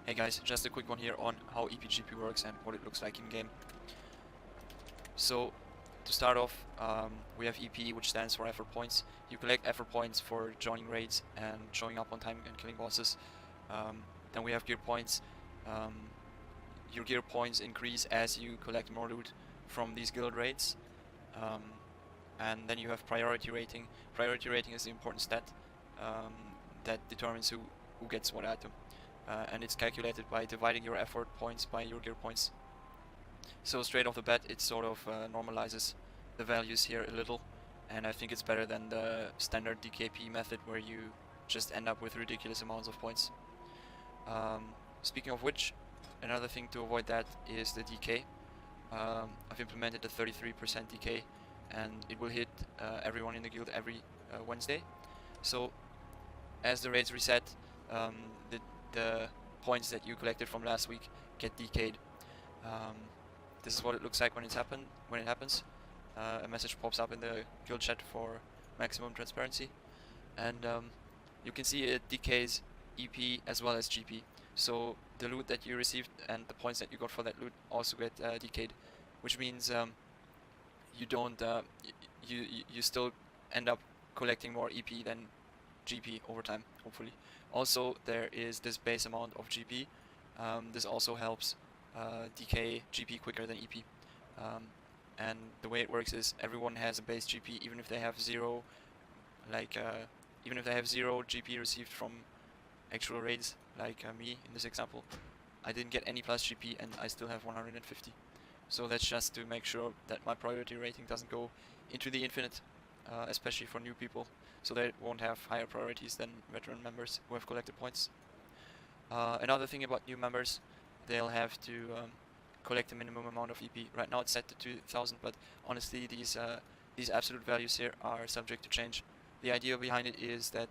Hey guys, just a quick one here on how EPGP works and what it looks like in game. So, to start off, we have EP, which stands for effort points. You collect effort points for joining raids and showing up on time and killing bosses. Then we have gear points. Your gear points increase as you collect more loot from these guild raids. And then you have priority rating. Priority rating is the important stat that determines who gets what item. And it's calculated by dividing your effort points by your gear points. So straight off the bat, it sort of normalizes the values here a little, and I think it's better than the standard DKP method where you just end up with ridiculous amounts of points. Speaking of which, another thing to avoid that is the decay. I've implemented a 33% decay, and it will hit everyone in the guild every Wednesday. So as the raids reset, the points that you collected from last week get decayed. This is what it looks like when it happens. A message pops up in the guild chat for maximum transparency, and you can see it decays EP as well as GP. So the loot that you received and the points that you got for that loot also get decayed, which means you don't you still end up collecting more EP than GP over time, hopefully. Also, there is this base amount of GP. This also helps decay GP quicker than EP. And the way it works is everyone has a base GP, even if they have zero, even if they have zero GP received from actual raids, like me in this example. I didn't get any plus GP and I still have 150. So that's just to make sure that my priority rating doesn't go into the infinite, especially for new people, so they won't have higher priorities than veteran members who have collected points. Another thing about new members, they'll have to collect a minimum amount of EP. Right now it's set to 2000, but honestly these absolute values here are subject to change. The idea behind it is that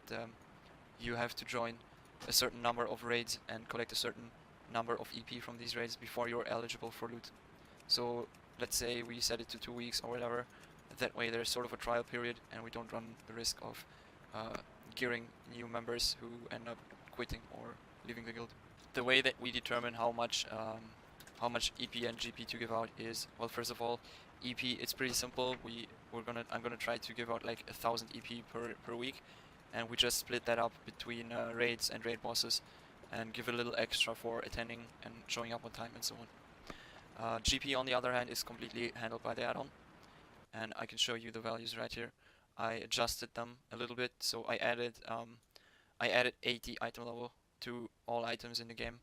you have to join a certain number of raids and collect a certain number of EP from these raids before you're eligible for loot. So let's say we set it to 2 weeks or whatever. That way there's sort of a trial period and we don't run the risk of gearing new members who end up quitting or leaving the guild. The way that we determine how much EP and GP to give out is, well, first of all, EP, it's pretty simple. I'm gonna try to give out like 1000 EP per week, and we just split that up between raids and raid bosses, and give a little extra for attending and showing up on time and so on. GP on the other hand is completely handled by the add-on, and I can show you the values right here. I adjusted them a little bit, so I added 80 item level to all items in the game.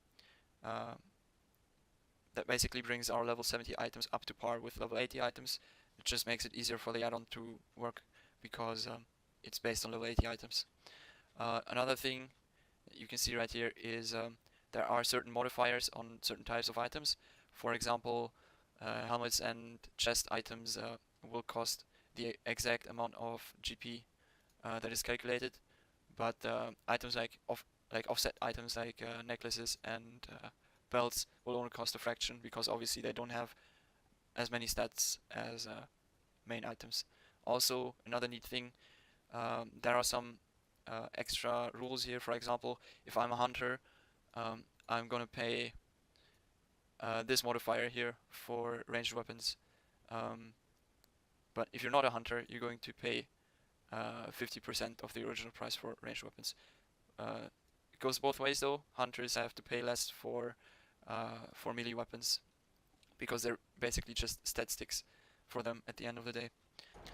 That basically brings our level 70 items up to par with level 80 items. It just makes it easier for the add-on to work because it's based on level 80 items. Another thing that you can see right here is there are certain modifiers on certain types of items. For example, helmets and chest items will cost the exact amount of GP that is calculated, but items like offset items like necklaces and belts will only cost a fraction, because obviously they don't have as many stats as main items. Also, another neat thing, there are some extra rules here. For example, if I'm a hunter, I'm gonna pay this modifier here for ranged weapons, but if you're not a hunter, you're going to pay 50% of the original price for ranged weapons. It goes both ways though. Hunters have to pay less for melee weapons because they're basically just stat sticks for them at the end of the day.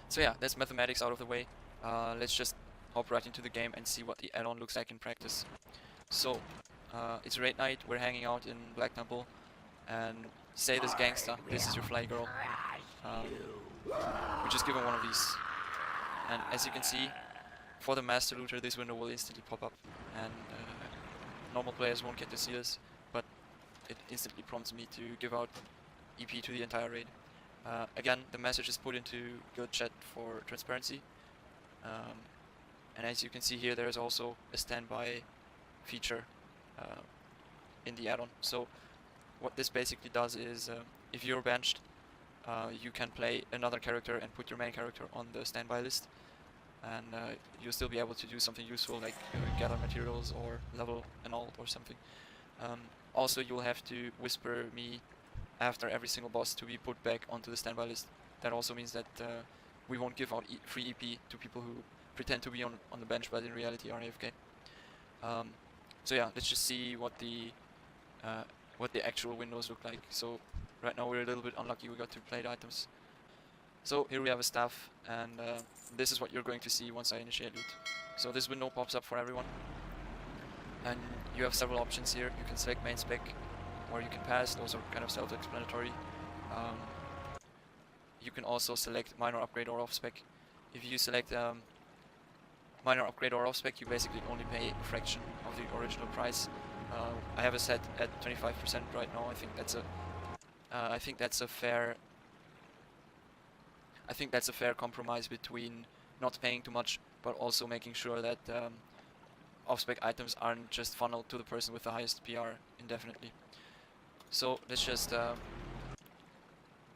So yeah, that's mathematics out of the way. Let's just hop right into the game and see what the add-on looks like in practice. So it's raid night, we're hanging out in Black Temple, and say this gangsta, this is your fly girl. We just give him one of these, and as you can see, for the master looter this window will instantly pop up, and normal players won't get to see this, but it instantly prompts me to give out EP to the entire raid. Again, the message is put into guild chat for transparency, and as you can see here, there is also a standby feature in the add-on. So what this basically does is, if you're benched, you can play another character and put your main character on the standby list, and you'll still be able to do something useful like gather materials or level an alt or something. Also, you'll have to whisper me after every single boss to be put back onto the standby list. That also means that we won't give out free EP to people who pretend to be on the bench but in reality are AFK. So yeah, let's just see what the actual windows look like. So right now we're a little bit unlucky, we got to plate items. So here we have a staff, and this is what you're going to see once I initiate loot. So this window pops up for everyone, and you have several options here. You can select main spec, or you can pass. Those are kind of self-explanatory. You can also select minor upgrade or off spec. If you select minor upgrade or off spec, you basically only pay a fraction of the original price. I have it set at 25% right now. I think that's a fair compromise between not paying too much, but also making sure that off-spec items aren't just funneled to the person with the highest PR indefinitely. So let's just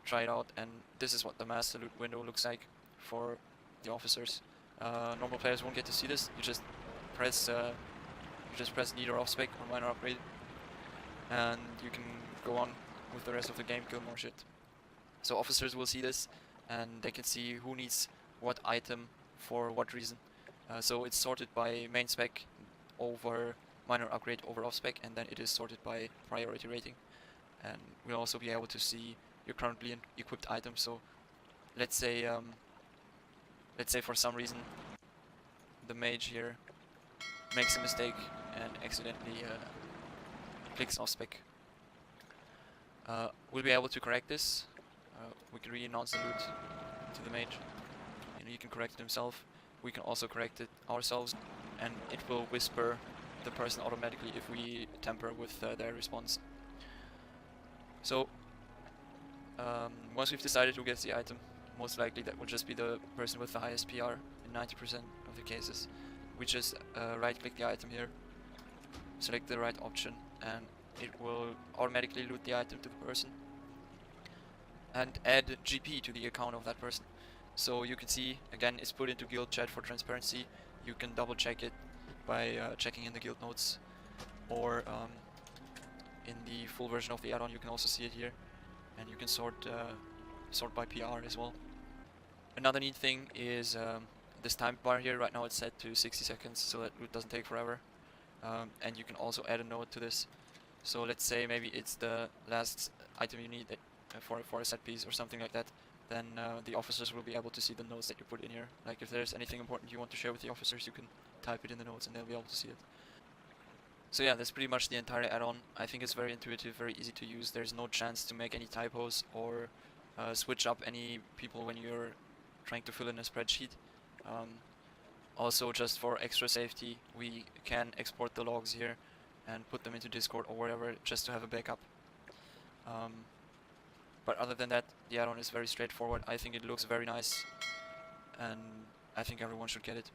try it out, and this is what the master loot window looks like for the officers. Normal players won't get to see this. You just press need or off-spec or minor upgrade, and you can go on with the rest of the game, kill more shit. So officers will see this, and they can see who needs what item for what reason. So it's sorted by main spec over minor upgrade over off spec, and then it is sorted by priority rating. And we'll also be able to see your currently equipped items. So let's say for some reason the mage here makes a mistake and accidentally clicks off spec. We'll be able to correct this. We can re-announce the loot to the mage. He can correct it himself. We can also correct it ourselves, and it will whisper the person automatically if we tamper with their response. So once we've decided who gets the item, most likely that will just be the person with the highest PR in 90% of the cases. We just right-click the item here, select the right option, and it will automatically loot the item to the person and add GP to the account of that person. So you can see, again, it's put into guild chat for transparency. You can double check it by checking in the guild notes, or in the full version of the add-on you can also see it here, and you can sort by PR as well. Another neat thing is this time bar here. Right now it's set to 60 seconds, so that loot doesn't take forever. And you can also add a note to this. So let's say maybe it's the last item you need for a set piece or something like that. Then the officers will be able to see the notes that you put in here. Like if there's anything important you want to share with the officers, you can type it in the notes and they'll be able to see it. So yeah, that's pretty much the entire add-on. I think it's very intuitive, very easy to use. There's no chance to make any typos or switch up any people when you're trying to fill in a spreadsheet. Also, just for extra safety, we can export the logs here and put them into Discord or wherever just to have a backup. But other than that, the add-on is very straightforward. I think it looks very nice, and I think everyone should get it.